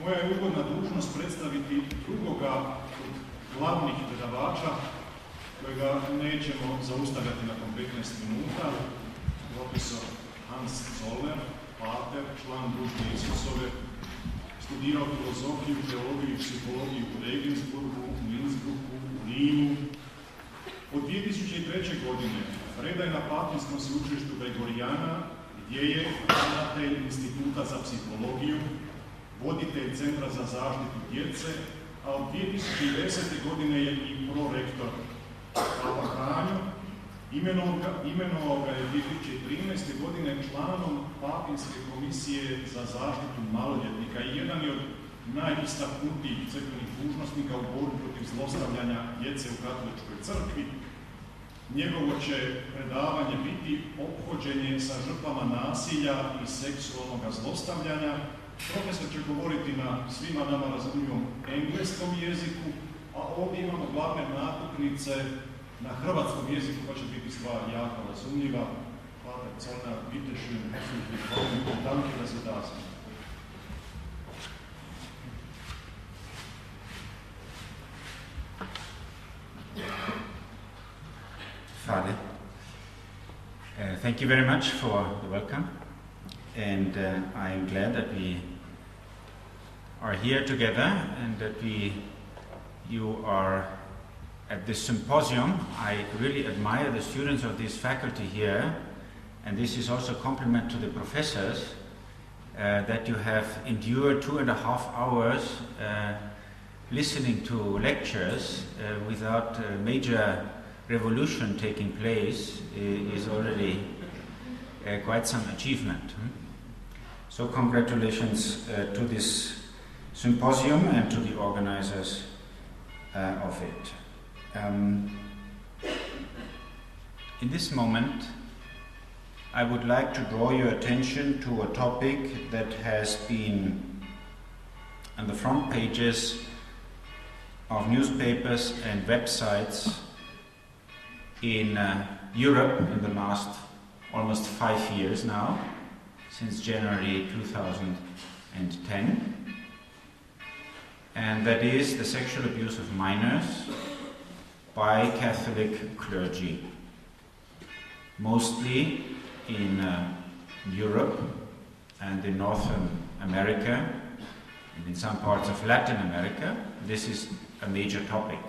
Moja je ugodna dužnost predstaviti drugoga od glavnih predavača, kojega nećemo zaustavljati nakon 15 minuta, profesor Hans Zollner, pater, član društva Isusove, studirao filozofiju, teologiju i psihologiju u Regensburgu, u Innsbrucku, u Rimu. Od 2003. godine predaje na Papinskom sveučilištu Gregoriana, gdje je ravnatelj Instituta za psihologiju, voditelj Centra za zaštitu djece, a od 2010. godine je i prorektor. Papa Franjo imenovao ga je 2013. godine članom Papinske komisije za zaštitu maloljetnika i jedan je od najistaknutijih crkvenih dužnosnika u borbi protiv zlostavljanja djece u Katoličkoj crkvi. Njegovo će predavanje biti Ophođenje sa žrtvama nasilja i seksualnog zlostavljanja. Profesor će govoriti na svima nama razumljivom engleskom jeziku, a ovdje imamo glavne natuknice na hrvatskom jeziku, pa će biti stvar jako razumljiva. Hvala, Zollner, bitte schön, herzlich willkommen und danke, dass Sie da sind. Father, thank you very much for the welcome, and I am glad that we are here together and that you are at this symposium. I really admire the students of this faculty here, and this is also a compliment to the professors that you have endured 2.5 hours listening to lectures without major revolution taking place is already quite some achievement. So congratulations to this symposium and to the organizers of it. In this moment, I would like to draw your attention to a topic that has been on the front pages of newspapers and websites in Europe in the last almost 5 years now, since January 2010, and that is the sexual abuse of minors by Catholic clergy, mostly in Europe and in Northern America and in some parts of Latin America. This is a major topic.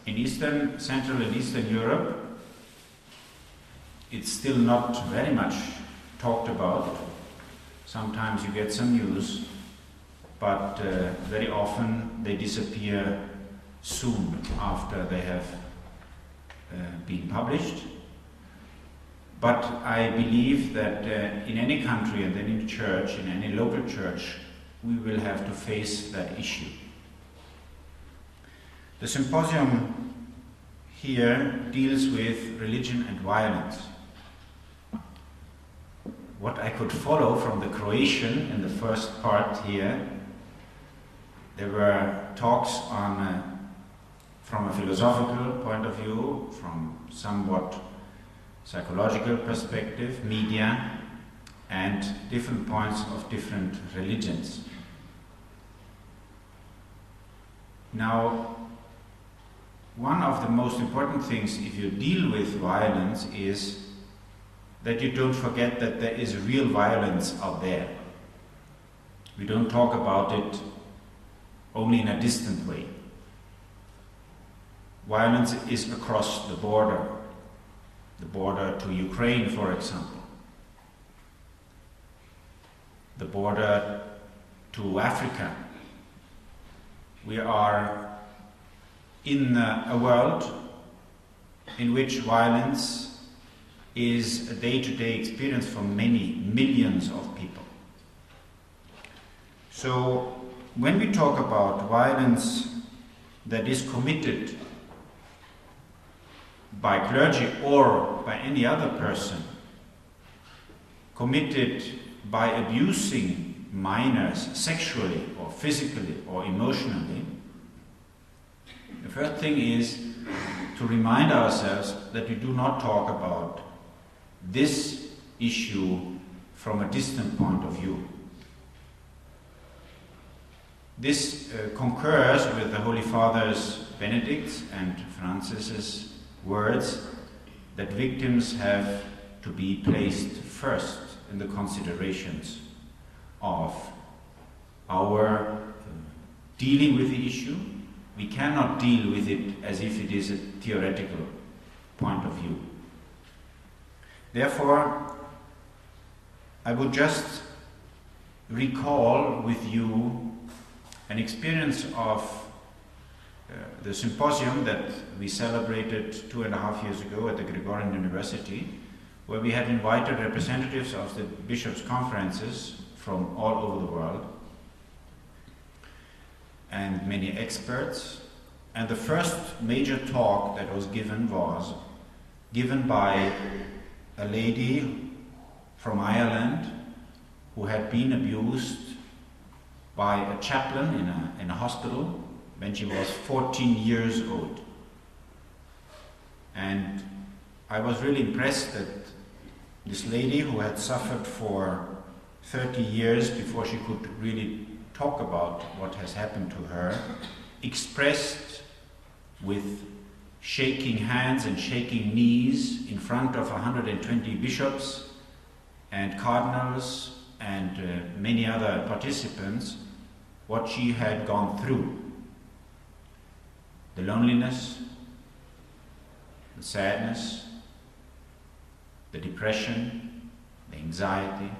In Central and Eastern Europe, it's still not very much talked about. Sometimes you get some news, but very often they disappear soon after they have been published. But I believe that in any country and in any church, in any local church, we will have to face that issue. The symposium here deals with religion and violence. What I could follow from the Croatian in the first part here, there were talks on, from a philosophical point of view, from somewhat psychological perspective, media, and different points of different religions. Now, one of the most important things if you deal with violence is that you don't forget that there is real violence out there. We don't talk about it only in a distant way. Violence is across the border to Ukraine, for example, the border to Africa. We are in a world in which violence is a day-to-day experience for many millions of people. So when we talk about violence that is committed by clergy or by any other person, committed by abusing minors sexually or physically or emotionally, the first thing is to remind ourselves that we do not talk about this issue from a distant point of view. This concurs with the Holy Fathers Benedict's and Francis's words that victims have to be placed first in the considerations of our dealing with the issue. We cannot deal with it as if it is a theoretical point of view. Therefore, I would just recall with you an experience of the symposium that we celebrated 2.5 years ago at the Gregorian University, where we had invited representatives of the bishops' conferences from all over the world and many experts. And the first major talk that was given by a lady from Ireland who had been abused by a chaplain in a hospital when she was 14 years old. And I was really impressed that this lady, who had suffered for 30 years before she could really talk about what has happened to her, expressed with shaking hands and shaking knees in front of 120 bishops and cardinals and many other participants what she had gone through. The loneliness, the sadness, the depression, the anxiety,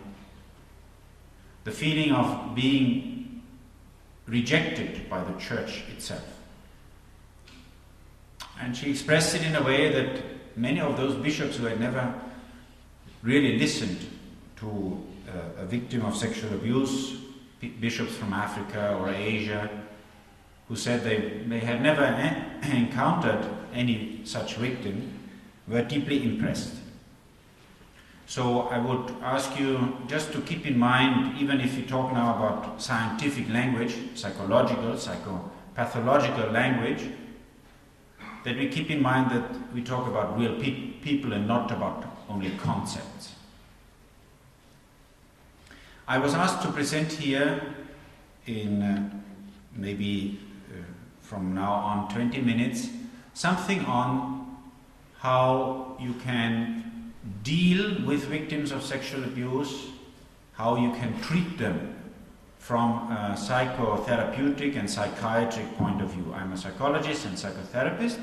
the feeling of being rejected by the church itself. And she expressed it in a way that many of those bishops who had never really listened to a victim of sexual abuse, bishops from Africa or Asia, who said they had never encountered any such victim, were deeply impressed. So I would ask you just to keep in mind, even if we talk now about scientific language, psychological, psychopathological language, that we keep in mind that we talk about real people and not about only concepts. I was asked to present here in maybe from now on 20 minutes something on how you can deal with victims of sexual abuse, how you can treat them from a psychotherapeutic and psychiatric point of view. I'm a psychologist and psychotherapist,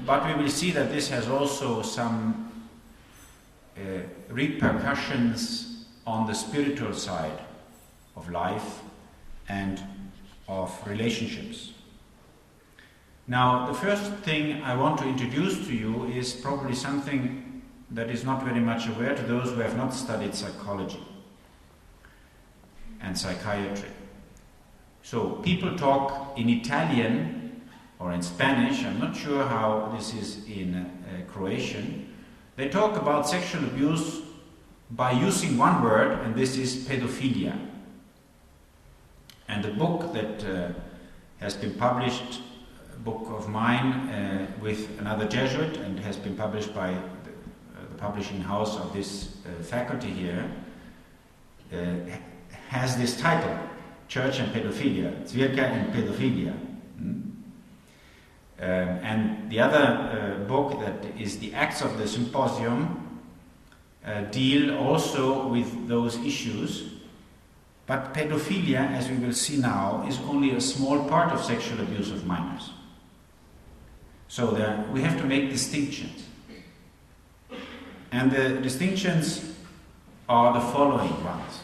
but we will see that this has also some repercussions on the spiritual side of life and of relationships. Now, the first thing I want to introduce to you is probably something that is not very much aware to those who have not studied psychology and psychiatry. So, people talk in Italian or in Spanish, I'm not sure how this is in Croatian. They talk about sexual abuse by using one word, and this is pedophilia. And the book that has been published, a book of mine with another Jesuit, and has been published by the publishing house of this faculty here, has this title, Church and Pedophilia, Zwirka and Pedophilia. And the other book that is the Acts of the Symposium deal also with those issues, but pedophilia, as we will see now, is only a small part of sexual abuse of minors. So we have to make distinctions. And the distinctions are the following ones.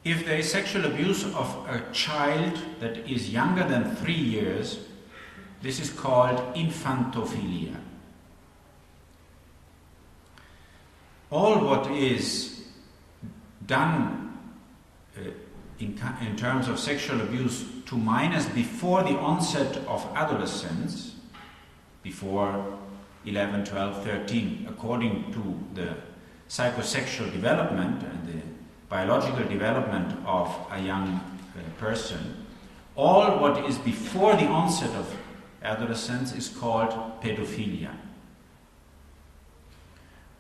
If there is sexual abuse of a child that is younger than 3 years, this is called infantophilia. All what is done in terms of sexual abuse to minors before the onset of adolescence, before 11, 12, 13, according to the psychosexual development and the biological development of a young person, all what is before the onset of adolescence is called pedophilia.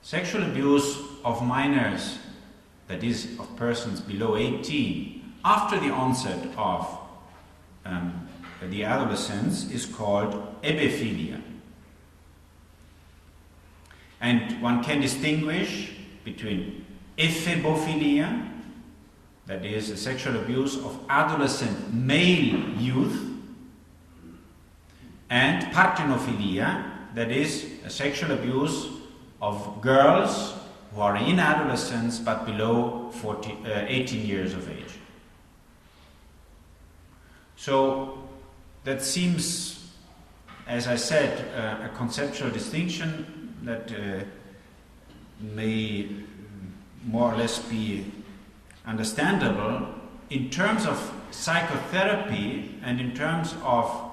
Sexual abuse of minors, that is, of persons below 18, after the onset of the adolescence is called ebephilia. And one can distinguish between ephebophilia, that is a sexual abuse of adolescent male youth, and parthenophilia, that is a sexual abuse of girls who are in adolescence but below 18 years of age. So that seems, as I said, a conceptual distinction that may more or less be understandable in terms of psychotherapy and in terms of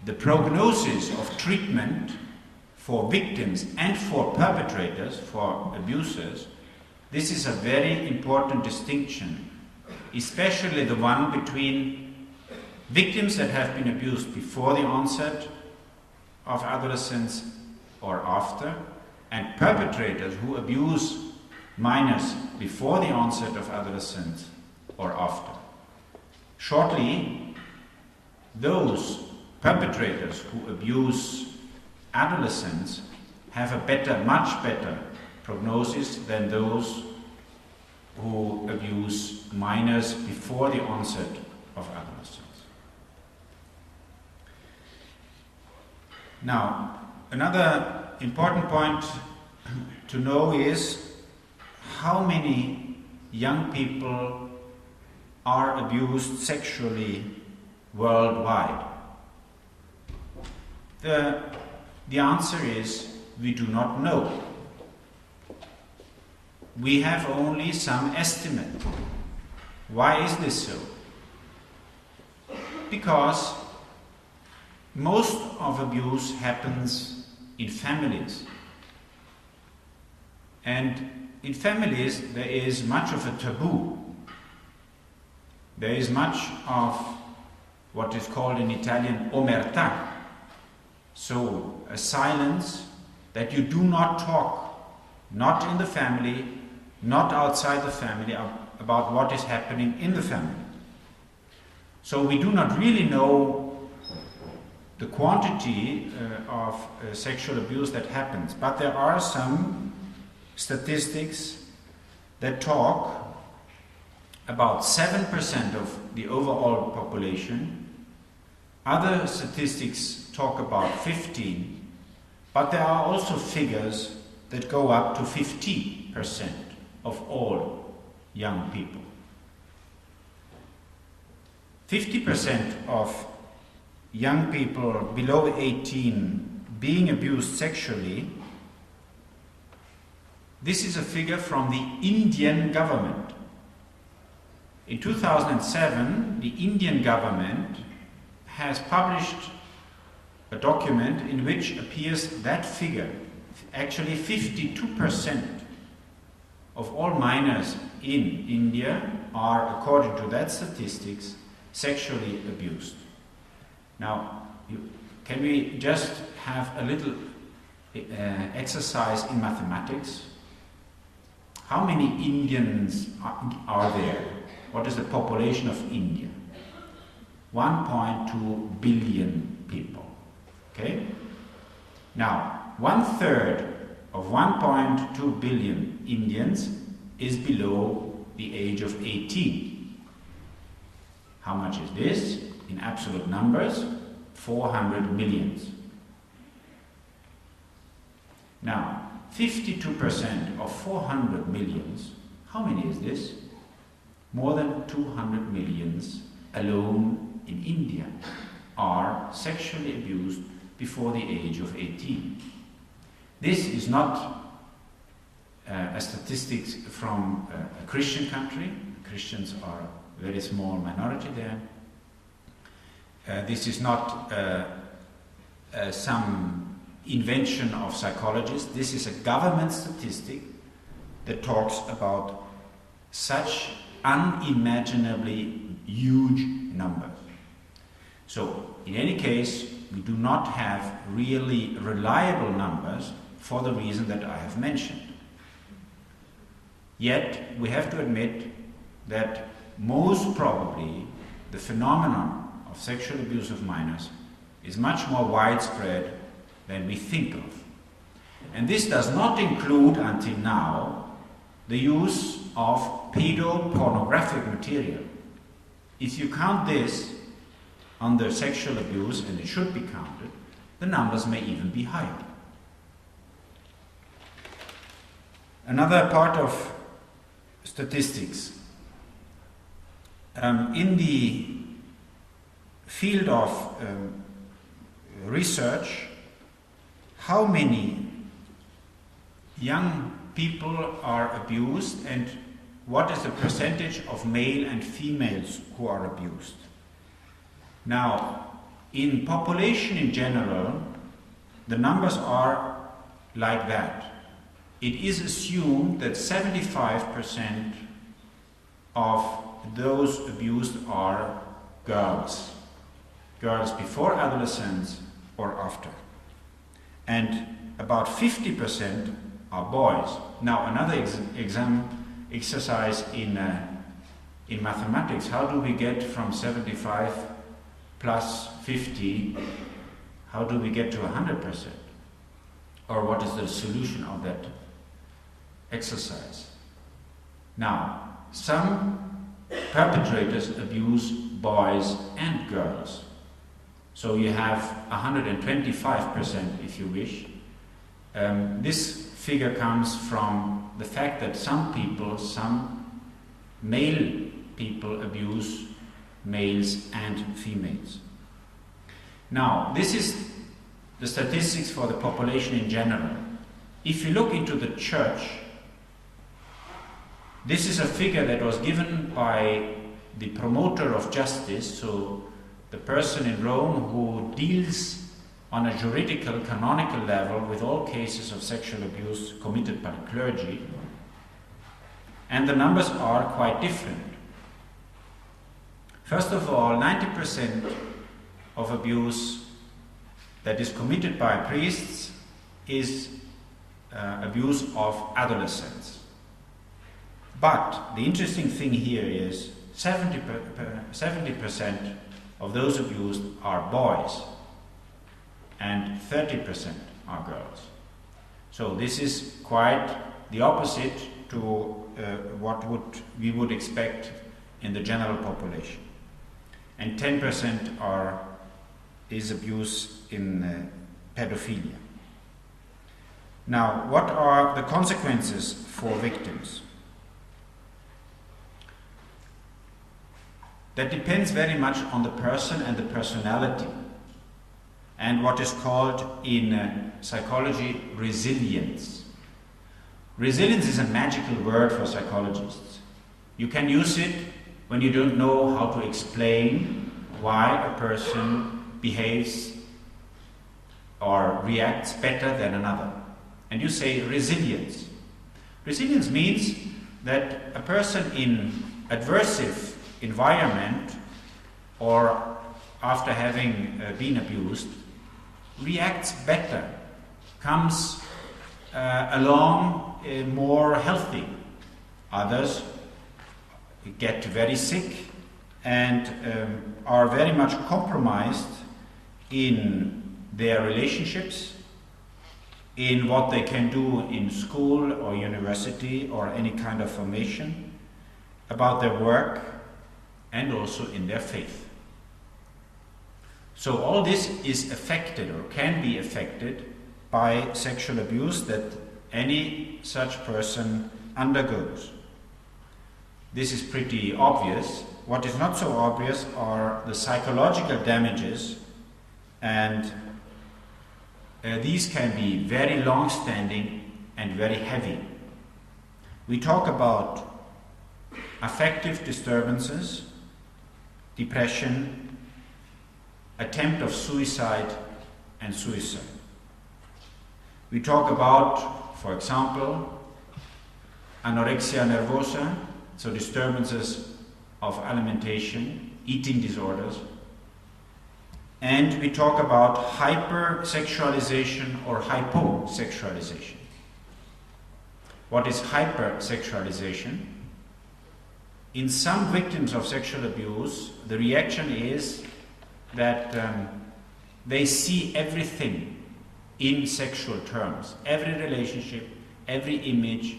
the prognosis of treatment for victims and for perpetrators, for abusers. This is a very important distinction, especially the one between victims that have been abused before the onset of adolescence or after, and perpetrators who abuse minors before the onset of adolescence or after. Shortly, those perpetrators who abuse adolescents have a much better prognosis than those who abuse minors before the onset of adolescence. Now, another important point to know is how many young people are abused sexually worldwide. The answer is we do not know. We have only some estimate. Why is this so? Because most of abuse happens in families. And in families there is much of a taboo. There is much of what is called in Italian omertà. So, a silence that you do not talk, not in the family, not outside the family, about what is happening in the family. So we do not really know the quantity of sexual abuse that happens, but there are some statistics that talk about 7% of the overall population. Other statistics talk about 15, but there are also figures that go up to 50% of all young people. 50% of young people below 18 being abused sexually. This is a figure from the Indian government. In 2007, the Indian government has published a document in which appears that figure. Actually, 52% of all minors in India are, according to that statistics, sexually abused. Now, can we just have a little exercise in mathematics? How many Indians are there? What is the population of India? 1.2 billion people. Okay? Now, 1/3 of 1.2 billion Indians is below the age of 18. How much is this? In absolute numbers, 400 millions. Now, 52% of 400 millions, how many is this? More than 200 millions alone in India are sexually abused before the age of 18. This is not a statistic from a Christian country. Christians are a very small minority there. This is not some invention of psychologists. This is a government statistic that talks about such unimaginably huge numbers. So, in any case, we do not have really reliable numbers for the reason that I have mentioned. Yet, we have to admit that most probably the phenomenon of sexual abuse of minors is much more widespread than we think of. And this does not include, until now, the use of pedopornographic material. If you count this under sexual abuse, and it should be counted, the numbers may even be higher. Another part of statistics. In the field of research, how many young people are abused and what is the percentage of male and females who are abused? Now, in population in general, the numbers are like that. It is assumed that 75% of those abused are girls. Girls before adolescence or after. And about 50% are boys. Now, another exercise in mathematics, how do we get from 75 plus 50, how do we get to 100%? Or what is the solution of that exercise? Now, some perpetrators abuse boys and girls. So you have 125%, if you wish. This figure comes from the fact that some male people abuse males and females. Now, this is the statistics for the population in general. If you look into the church, this is a figure that was given by the promoter of justice, so the person in Rome who deals on a juridical, canonical level with all cases of sexual abuse committed by the clergy. And the numbers are quite different. First of all, 90% of abuse that is committed by priests is abuse of adolescents. But the interesting thing here is 70% of those abused are boys and 30% are girls. So this is quite the opposite to what we would expect in the general population. And 10% is abuse in pedophilia. Now, what are the consequences for victims? That depends very much on the person and the personality, and what is called in psychology resilience. Resilience is a magical word for psychologists. You can use it when you don't know how to explain why a person behaves or reacts better than another. And you say resilience. Resilience means that a person in adversive environment or after having been abused reacts better, comes along more healthy. Others get very sick and are very much compromised in their relationships, in what they can do in school or university or any kind of formation, about their work, and also in their faith. So all this is affected or can be affected by sexual abuse that any such person undergoes. This is pretty obvious. What is not so obvious are the psychological damages, and these can be very long-standing and very heavy. We talk about affective disturbances, depression, attempt of suicide, and suicide. We talk about, for example, anorexia nervosa, so disturbances of alimentation, eating disorders, and we talk about hypersexualization or hyposexualization. What is hypersexualization? In some victims of sexual abuse, the reaction is that they see everything in sexual terms. Every relationship, every image,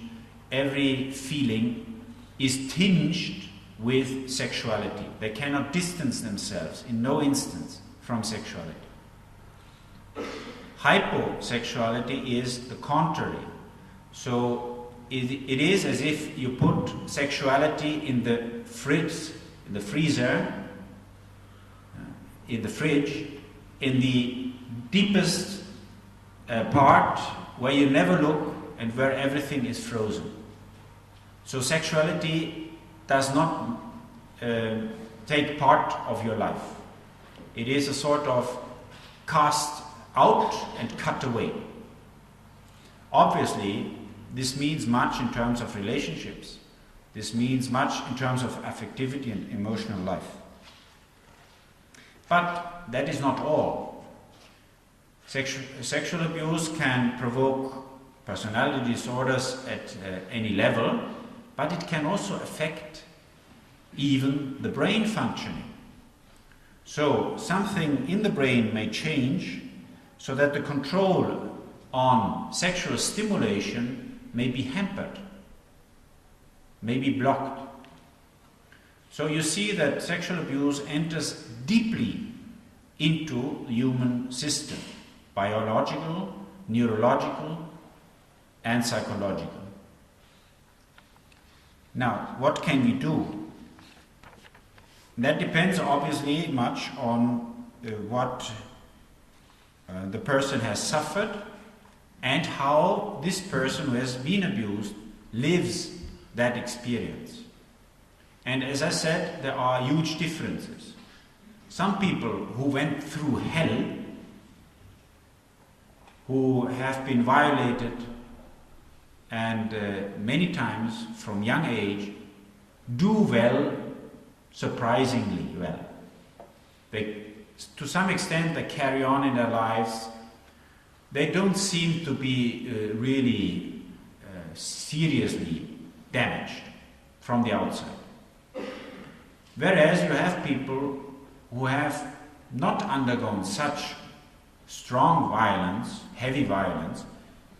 every feeling is tinged with sexuality. They cannot distance themselves in no instance from sexuality. Hyposexuality is the contrary. So it is as if you put sexuality in the fridge, in the freezer, in the fridge, in the deepest part where you never look and where everything is frozen. So sexuality does not take part of your life. It is a sort of cast out and cut away. Obviously, this means much in terms of relationships. This means much in terms of affectivity and emotional life. But that is not all. Sexual abuse can provoke personality disorders at any level, but it can also affect even the brain functioning. So something in the brain may change so that the control on sexual stimulation may be hampered, may be blocked. So you see that sexual abuse enters deeply into the human system, biological, neurological, and psychological. Now, what can we do? That depends obviously much on what the person has suffered and how this person who has been abused lives that experience. And as I said, there are huge differences. Some people who went through hell, who have been violated and many times from young age, do well, surprisingly well. They, to some extent, they carry on in their lives. They don't seem to be really seriously damaged from the outside. Whereas you have people who have not undergone such strong violence, heavy violence,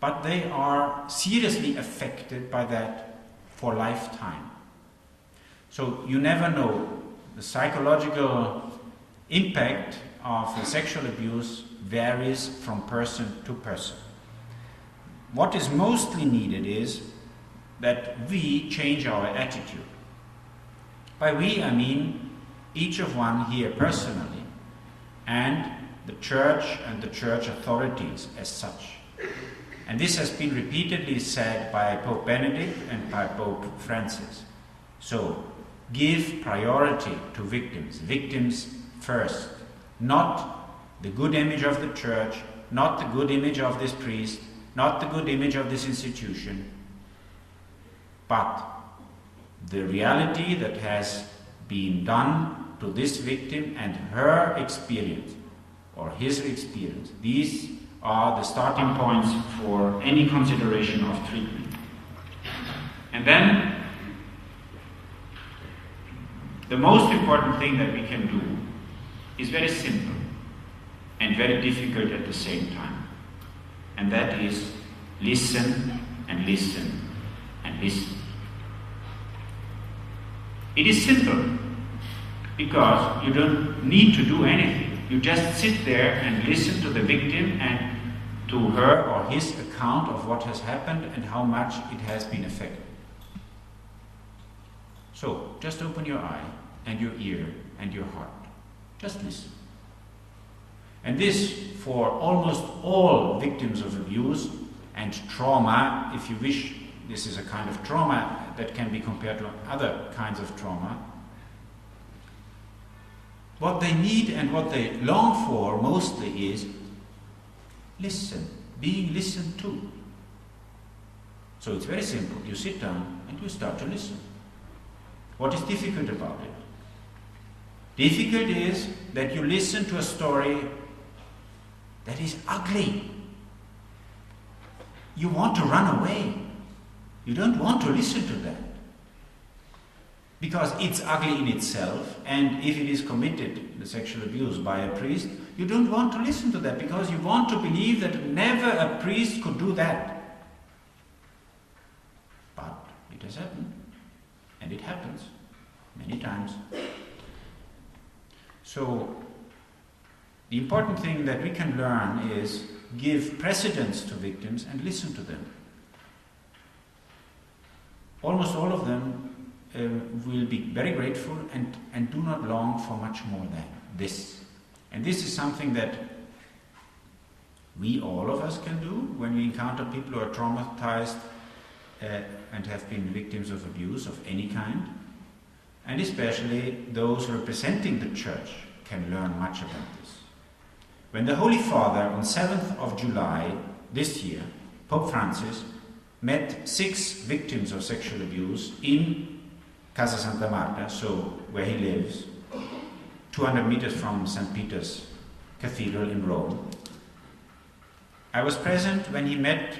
but they are seriously affected by that for lifetime. So you never know. The psychological impact of the sexual abuse varies from person to person. What is mostly needed is that we change our attitude. By we, I mean each of one here personally, and the church and the church authorities as such. And this has been repeatedly said by Pope Benedict and by Pope Francis. So, give priority to victims. Victims first. Not the good image of the church, not the good image of this priest, not the good image of this institution, but the reality that has been done to this victim and her experience, or his experience. These are the starting points for any consideration of treatment. And then, the most important thing that we can do is very simple and very difficult at the same time. And that is listen and listen and listen. It is simple because you don't need to do anything. You just sit there and listen to the victim and to her or his account of what has happened and how much it has been affected. So, just open your eye and your ear and your heart. Just listen. And this, for almost all victims of abuse and trauma, if you wish, this is a kind of trauma that can be compared to other kinds of trauma. What they need and what they long for mostly is listen, being listened to. So it's very simple. You sit down and you start to listen. What is difficult about it? Difficult is that you listen to a story that is ugly. You want to run away. You don't want to listen to that. Because it's ugly in itself, and if it is committed, the sexual abuse, by a priest, you don't want to listen to that because you want to believe that never a priest could do that. But it has happened, and it happens many times. So, the important thing that we can learn is give precedence to victims and listen to them. Almost all of them will be very grateful and do not long for much more than this. And this is something that we, all of us, can do when we encounter people who are traumatized and have been victims of abuse of any kind. And especially those representing the Church can learn much about this. When the Holy Father, on 7th of July this year, Pope Francis, met 6 victims of sexual abuse in Casa Santa Marta, so where he lives, 200 meters from St. Peter's Cathedral in Rome. I was present when he met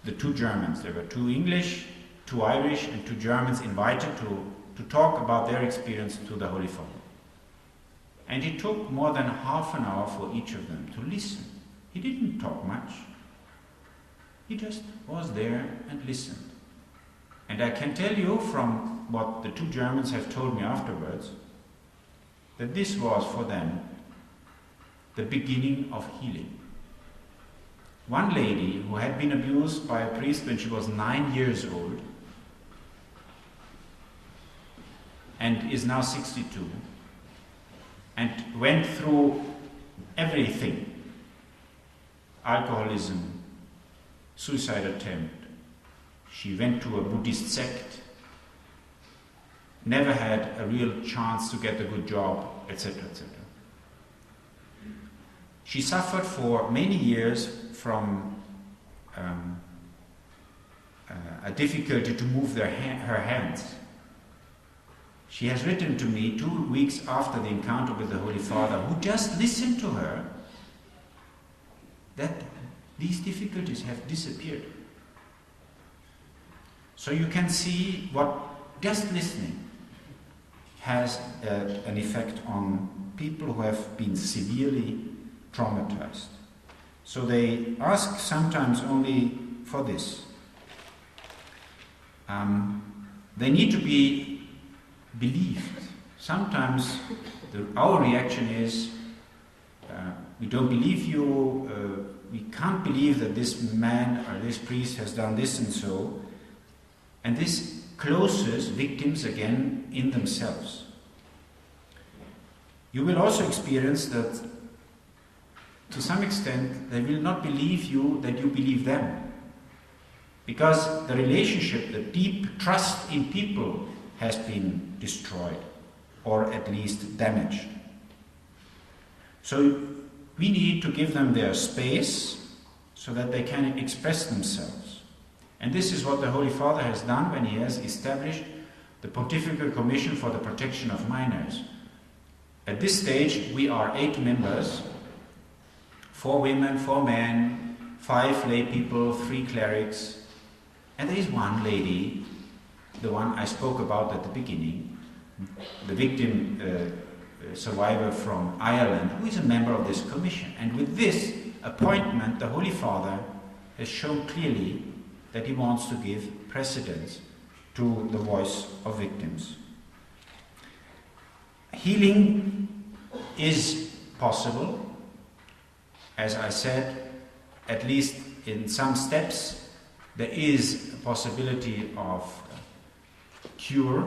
the 2 Germans. There were 2 English, 2 Irish, and 2 Germans invited to talk about their experience to the Holy Father. And it took more than half an hour for each of them to listen. He didn't talk much. He just was there and listened. And I can tell you from what the 2 Germans have told me afterwards, that this was for them the beginning of healing. One lady who had been abused by a priest when she was 9 years old and is now 62 and went through everything: alcoholism, suicide attempt. She went to a Buddhist sect, never had a real chance to get a good job, etc., etc. She suffered for many years from a difficulty to move her hands. She has written to me 2 weeks after the encounter with the Holy Father, who just listened to her, that these difficulties have disappeared. So you can see what just listening has an effect on people who have been severely traumatized. So they ask sometimes only for this. They need to be believed. Sometimes our reaction is, we don't believe you, we can't believe that this man or this priest has done this and so. And this closes victims again in themselves. You will also experience that to some extent they will not believe you that you believe them. Because the relationship, the deep trust in people has been destroyed or at least damaged. So we need to give them their space so that they can express themselves. And this is what the Holy Father has done when he has established the Pontifical Commission for the Protection of Minors. At this stage, we are 8 members, 4 women, 4 men, 5 lay people, 3 clerics, and there is one lady, the one I spoke about at the beginning, the victim survivor from Ireland, who is a member of this commission. And with this appointment, the Holy Father has shown clearly that he wants to give precedence to the voice of victims. Healing is possible. As I said, at least in some steps, there is a possibility of cure,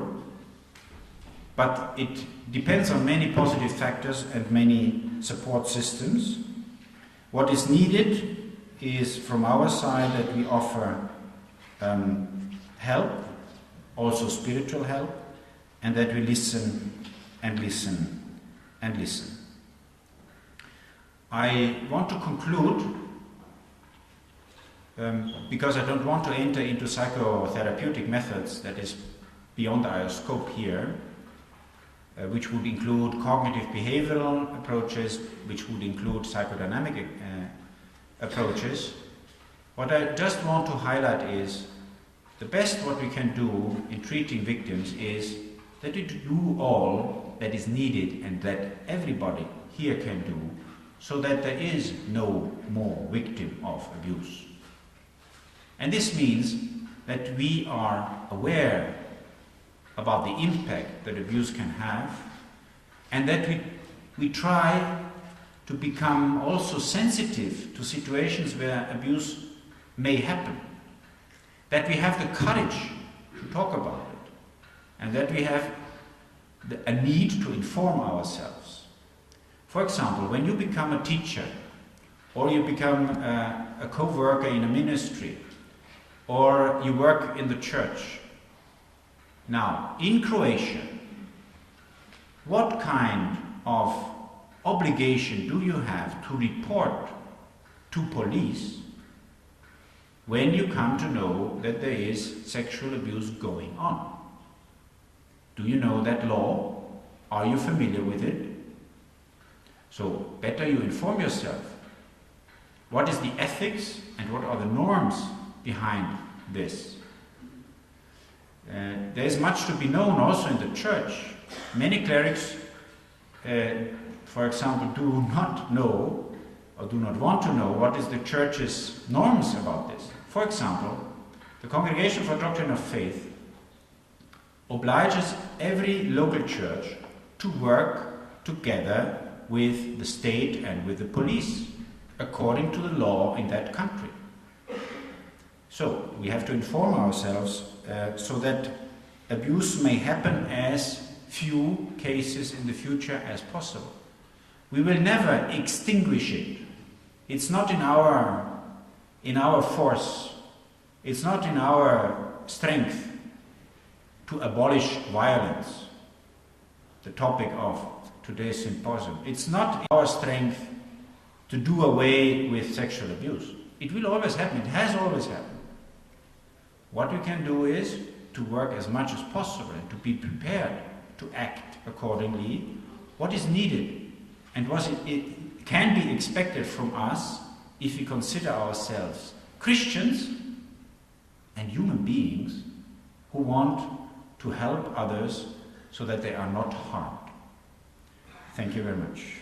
but it depends on many positive factors and many support systems. What is needed is from our side that we offer help, also spiritual help, and that we listen and listen and listen. I want to conclude, because I don't want to enter into psychotherapeutic methods, that is beyond our scope here, which would include cognitive behavioral approaches, which would include psychodynamic approaches. What I just want to highlight is the best what we can do in treating victims is that we do all that is needed and that everybody here can do, so that there is no more victim of abuse. And this means that we are aware about the impact that abuse can have, and that we try to become also sensitive to situations where abuse may happen, that we have the courage to talk about it, and that we have a need to inform ourselves. For example, when you become a teacher, or you become a co-worker in a ministry, or you work in the church. Now, in Croatia, what kind of obligation do you have to report to police when you come to know that there is sexual abuse going on? Do you know that law? Are you familiar with it? So, better you inform yourself. What is the ethics and what are the norms behind this? There is much to be known also in the church. Many clerics, for example, do not know or do not want to know what is the church's norms about this. For example, the Congregation for Doctrine of Faith obliges every local church to work together with the state and with the police according to the law in that country. So we have to inform ourselves so that abuse may happen as few cases in the future as possible. We will never extinguish it. It's not in our force. It's not in our strength to abolish violence, the topic of today's symposium. It's not in our strength to do away with sexual abuse. It will always happen. It has always happened. What we can do is to work as much as possible and to be prepared to act accordingly. What is needed and what it can be expected from us if we consider ourselves Christians and human beings who want to help others so that they are not harmed. Thank you very much.